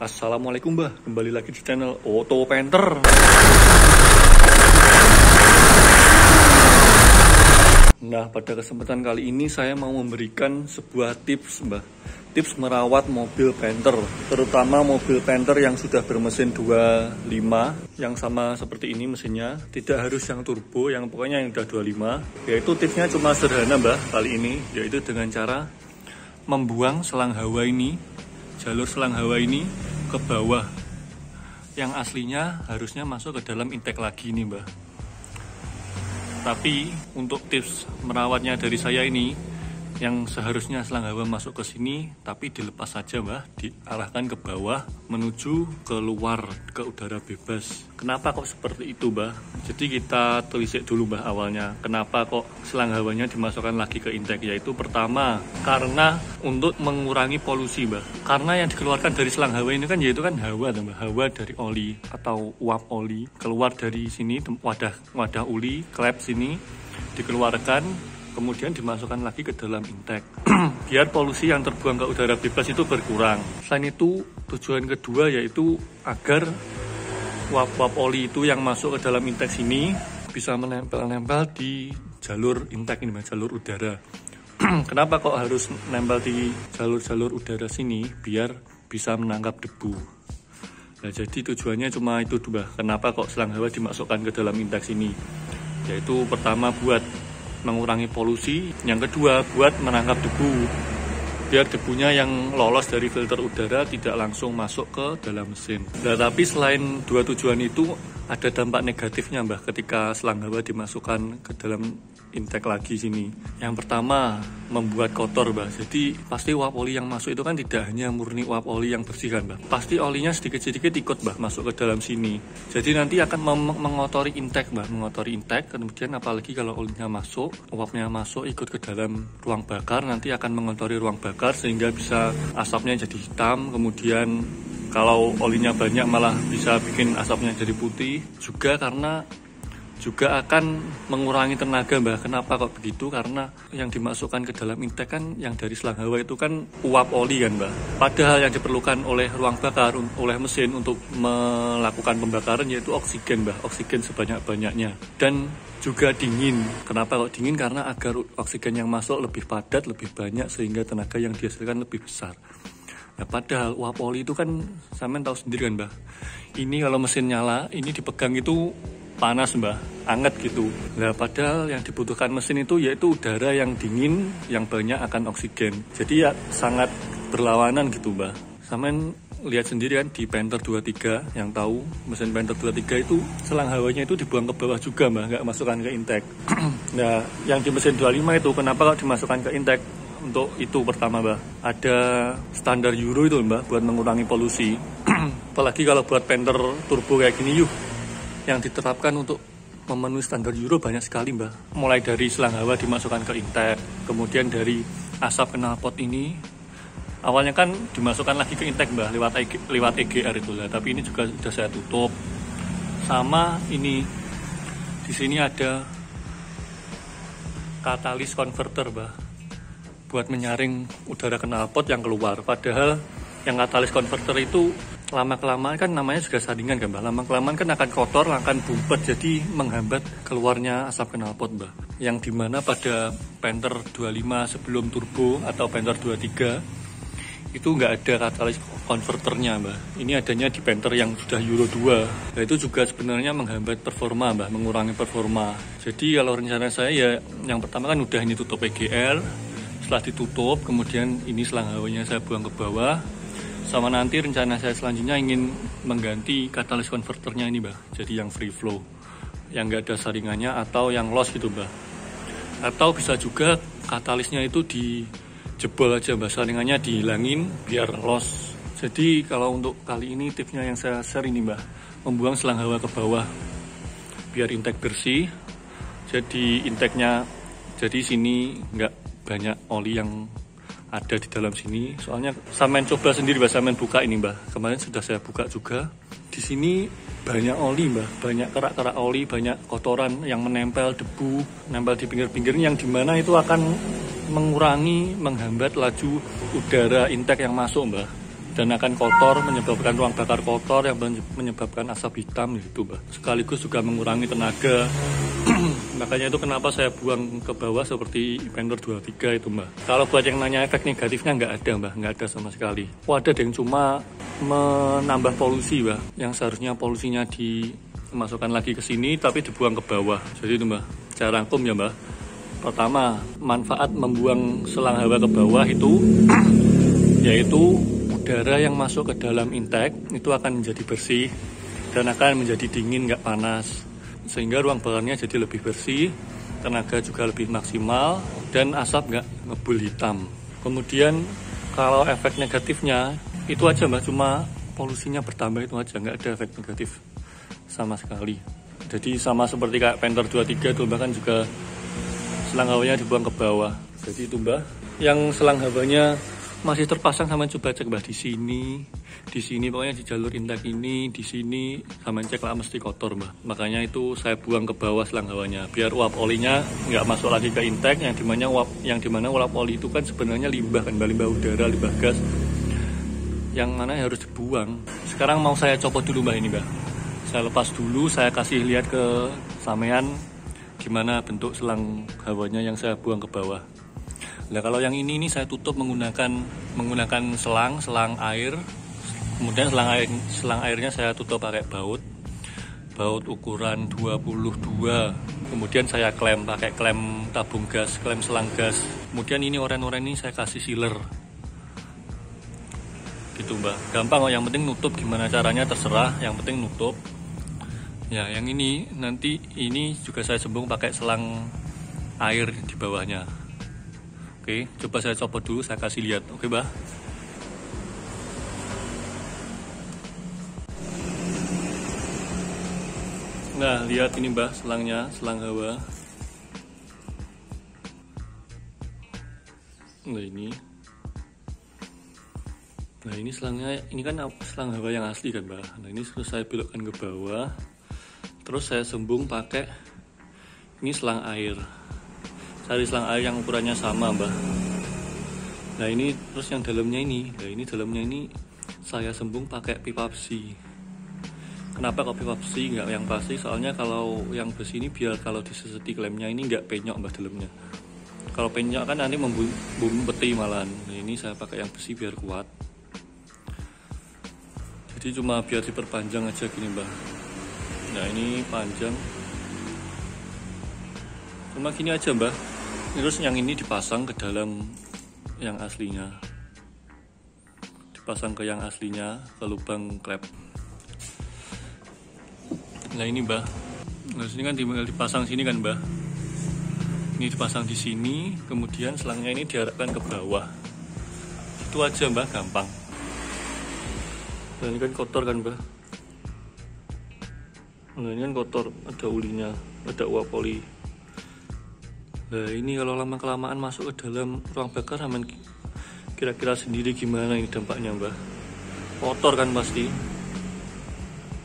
Assalamualaikum Mbah, kembali lagi di channel Auto Painter. Nah, pada kesempatan kali ini saya mau memberikan sebuah tips Mbah. Tips merawat mobil Panther, terutama mobil Panther yang sudah bermesin 25, yang sama seperti ini mesinnya. Tidak harus yang turbo, yang pokoknya yang udah 25. Yaitu tipsnya cuma sederhana Mbah kali ini, yaitu dengan cara membuang selang hawa ini, jalur selang hawa ini ke bawah, yang aslinya harusnya masuk ke dalam intake lagi nih Mbah. Tapi untuk tips merawatnya dari saya ini, yang seharusnya selang hawa masuk ke sini, tapi dilepas saja Mbah, diarahkan ke bawah menuju keluar ke udara bebas. Kenapa kok seperti itu Mbah? Jadi kita telisik dulu Mbah awalnya, kenapa kok selang hawanya dimasukkan lagi ke intake. Yaitu pertama, karena untuk mengurangi polusi Mbah. Karena yang dikeluarkan dari selang hawa ini kan yaitu kan hawa Mbah, hawa dari oli atau uap oli keluar dari sini, wadah uli, klep sini dikeluarkan, kemudian dimasukkan lagi ke dalam intake biar polusi yang terbuang ke udara bebas itu berkurang. Selain itu, tujuan kedua yaitu agar uap-uap oli itu yang masuk ke dalam intake sini bisa menempel-nempel di jalur intake ini, jalur udara. Kenapa kok harus nempel di jalur-jalur udara sini? Biar bisa menangkap debu. Nah, jadi tujuannya cuma itu Mbah. Kenapa kok selang hawa dimasukkan ke dalam intake sini? Yaitu pertama buat mengurangi polusi, yang kedua buat menangkap debu, biar debunya yang lolos dari filter udara tidak langsung masuk ke dalam mesin. Nah, tapi selain dua tujuan itu, ada dampak negatifnya Mbah ketika selang hawa dimasukkan ke dalam intake lagi sini. Yang pertama, membuat kotor Mbah. Jadi pasti uap oli yang masuk itu kan tidak hanya murni uap oli yang bersih kan Mbah. Pasti olinya sedikit-sedikit ikut Mbah masuk ke dalam sini. Jadi nanti akan mengotori intake Mbah, mengotori intake. Kemudian apalagi kalau olinya masuk, uapnya masuk ikut ke dalam ruang bakar, nanti akan mengotori ruang bakar sehingga bisa asapnya jadi hitam. Kemudian kalau olinya banyak malah bisa bikin asapnya jadi putih. Juga akan mengurangi tenaga Mbah. Kenapa kok begitu? Karena yang dimasukkan ke dalam intake kan yang dari selang hawa itu kan uap oli kan Mbah. Padahal yang diperlukan oleh ruang bakar, oleh mesin untuk melakukan pembakaran yaitu oksigen Mbah. Oksigen sebanyak-banyaknya. Dan juga dingin. Kenapa kok dingin? Karena agar oksigen yang masuk lebih padat, lebih banyak, sehingga tenaga yang dihasilkan lebih besar. Nah, padahal uap oli itu kan sampean tahu sendiri kan Mbah. Ini kalau mesin nyala, ini dipegang itu panas Mbah, anget gitu. Nah, padahal yang dibutuhkan mesin itu yaitu udara yang dingin, yang banyak akan oksigen. Jadi ya sangat berlawanan gitu Mbah. Sampean lihat sendiri kan di Panther 23, yang tahu mesin Panther 23 itu selang hawanya itu dibuang ke bawah juga Mbah, nggak masukkan ke intake. Nah, yang di mesin 25 itu kenapa kok dimasukkan ke intake? Untuk itu pertama Mbah, ada standar Euro itu Mbah buat mengurangi polusi. Apalagi kalau buat Panther turbo kayak gini yang diterapkan untuk memenuhi standar Euro banyak sekali Mbah. Mulai dari selang hawa dimasukkan ke intake, kemudian dari asap knalpot ini awalnya kan dimasukkan lagi ke intake Mbah lewat EGR itu lah, tapi ini juga sudah saya tutup. Sama ini di sini ada katalis converter Mbah, buat menyaring udara knalpot yang keluar. Padahal yang katalis converter itu lama-kelamaan kan namanya juga saringan kan Mbah. Lama-kelamaan kan akan kotor, akan bumpet, jadi menghambat keluarnya asap knalpot Mbah. Yang dimana pada Panther 25 sebelum turbo atau Panther 23 itu nggak ada katalis converternya Mbah. Ini adanya di Panther yang sudah Euro 2. Nah, itu juga sebenarnya menghambat performa Mbah, mengurangi performa. Jadi kalau rencana saya ya yang pertama kan udah ini tutup EGR. Setelah ditutup, kemudian ini selang hawanya saya buang ke bawah. Sama nanti rencana saya selanjutnya ingin mengganti katalis converternya ini Mbah, jadi yang free flow, yang nggak ada saringannya atau yang loss gitu Mbah. Atau bisa juga katalisnya itu dijebol aja Mbah, saringannya dihilangin biar loss. Jadi kalau untuk kali ini tipsnya yang saya share ini Mbah, membuang selang hawa ke bawah biar intake bersih. Jadi intake-nya, jadi sini nggak banyak oli yang ada di dalam sini. Soalnya sampean coba sendiri Mbah, sampean buka ini Mbah. Kemarin sudah saya buka juga. Di sini banyak oli Mbah, banyak kerak-kerak oli, banyak kotoran yang menempel, debu, nempel di pinggir-pinggirnya, yang dimana itu akan mengurangi, menghambat laju udara intake yang masuk Mbah. dan akan kotor, menyebabkan ruang bakar kotor yang menyebabkan asap hitam gitu Mbak. Sekaligus juga mengurangi tenaga. Makanya itu kenapa saya buang ke bawah seperti Inventor 23 itu Mbak. Kalau buat yang nanya efek negatifnya nggak ada Mbak, nggak ada sama sekali. Ada yang cuma menambah polusi Mbak, yang seharusnya polusinya dimasukkan lagi ke sini tapi dibuang ke bawah. Jadi itu Mbak, saya rangkum ya Mbak. Pertama, manfaat membuang selang hawa ke bawah itu yaitu udara yang masuk ke dalam intake itu akan menjadi bersih dan akan menjadi dingin, nggak panas, sehingga ruang bakarnya jadi lebih bersih, tenaga juga lebih maksimal, dan asap nggak ngebul hitam. Kemudian kalau efek negatifnya itu aja Mbak, cuma polusinya bertambah itu aja, nggak ada efek negatif sama sekali. Jadi sama seperti kayak Panther 23 itu Mbak, kan juga selang hawanya dibuang ke bawah. Jadi itu Mbak, yang selang hawanya masih terpasang sama coba cek Mbak di sini pokoknya di jalur intake ini, di sini sama cek lah mesti kotor Mbak. Makanya itu saya buang ke bawah selang hawanya biar uap olinya nggak masuk lagi ke intake, yang dimana uap oli itu kan sebenarnya limbah kan Mbak, limbah udara, limbah gas yang mana harus dibuang. Sekarang mau saya copot dulu Mbak ini Mbak. Saya lepas dulu, saya kasih lihat ke sampean gimana bentuk selang hawanya yang saya buang ke bawah. Nah kalau yang ini saya tutup menggunakan selang air. Kemudian selang airnya saya tutup pakai baut ukuran 22. Kemudian saya klem pakai klem tabung gas, klem selang gas. Kemudian ini oren-oren ini saya kasih sealer. Gitu Mbak. Gampang kok, yang penting nutup, gimana caranya terserah, yang penting nutup. Ya, yang ini nanti ini juga saya sembung pakai selang air di bawahnya. Oke, coba saya copot dulu, saya kasih lihat. Oke, Mbak. Nah, lihat ini Mbak, selangnya, selang hawa. Nah ini selangnya, ini kan selang hawa yang asli kan Mbak. Nah ini terus saya belokkan ke bawah. Terus saya sembung pakai ini selang air. Cari selang air yang ukurannya sama Mbak. Nah ini terus yang dalamnya ini. Nah ini dalamnya ini saya sembung pakai pipa besi. Kenapa kok pipa besi nggak yang plastik? Soalnya kalau yang besi ini biar kalau diseseti klemnya ini nggak penyok Mbak dalamnya. Kalau penyok kan nanti membeti malahan. Nah ini saya pakai yang besi biar kuat. Jadi cuma biar diperpanjang aja gini Mbak. Nah ini panjang, cuma gini aja Mbak. Terus yang ini dipasang ke dalam yang aslinya, dipasang ke yang aslinya, ke lubang klep. Nah ini Mbak, nah sini kan tinggal dipasang sini kan Mbak. Ini dipasang di sini, kemudian selangnya ini diarahkan ke bawah. Itu aja Mbak, gampang. Dan ini kan kotor kan Mbak. Nah ini kan kotor, ada ulinya, ada uap oli. Nah ini kalau lama-kelamaan masuk ke dalam ruang bakar, aman kira-kira sendiri gimana ini dampaknya Mbak. Kotor kan pasti.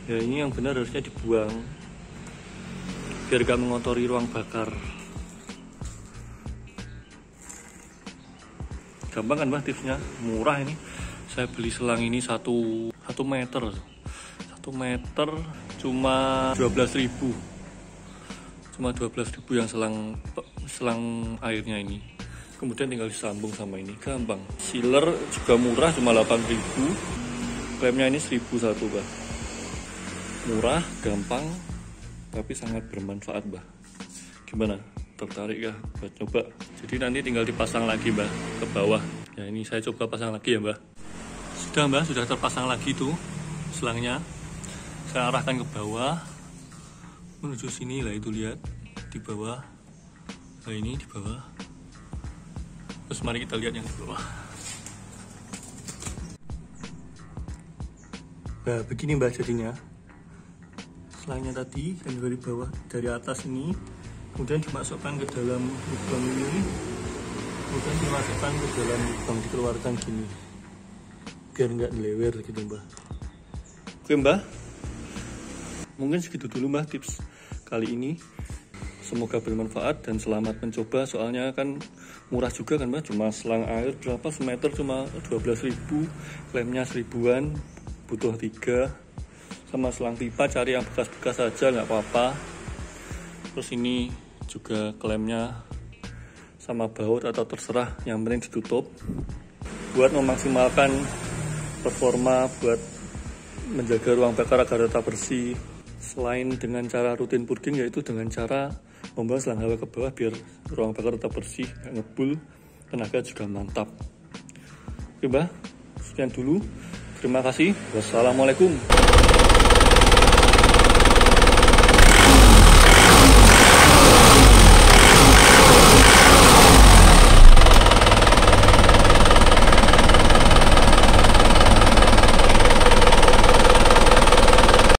Ya ini yang benar harusnya dibuang, biar gak mengotori ruang bakar. Gampang kan Mbak tipsnya, murah ini. Saya beli selang ini 1 meter. 1 meter cuma 12.000. Cuma 12.000 yang selang airnya ini. Kemudian tinggal disambung sama ini, gampang. Sealer juga murah, cuma 8.000. Klemnya ini 1.001 Mbak. Murah, gampang, tapi sangat bermanfaat Mbak. Gimana? Tertarik ya buat coba? Jadi nanti tinggal dipasang lagi Mbak ke bawah. Ya ini saya coba pasang lagi ya Mbak. Sudah Mbak, sudah terpasang lagi tuh selangnya. Saya arahkan ke bawah menuju sini lah, itu lihat di bawah. Nah ini di bawah. Terus mari kita lihat yang di bawah. Nah begini Mbak jadinya. Selangnya tadi kan dari bawah, dari atas ini, kemudian dimasukkan ke dalam lubang ini, kemudian dimasukkan ke dalam lubang, dikeluarkan gini, biar nggak lewer gitu Mbak. Oke Mbak, mungkin segitu dulu Mbak tips kali ini. Semoga bermanfaat dan selamat mencoba, soalnya kan murah juga kan Mbak, cuma selang air berapa semeter cuma 12.000, klaimnya 1000-an, butuh 3, sama selang pipa cari yang bekas-bekas aja nggak apa-apa. Terus ini juga klaimnya sama baut atau terserah, yang penting ditutup. Buat memaksimalkan performa, buat menjaga ruang bakar agar tetap bersih. Selain dengan cara rutin purging, yaitu dengan cara membawa selang hawa ke bawah biar ruang bakar tetap bersih, nggak ngebul, tenaga juga mantap. Oke Mbak, sekian dulu. Terima kasih. Wassalamualaikum.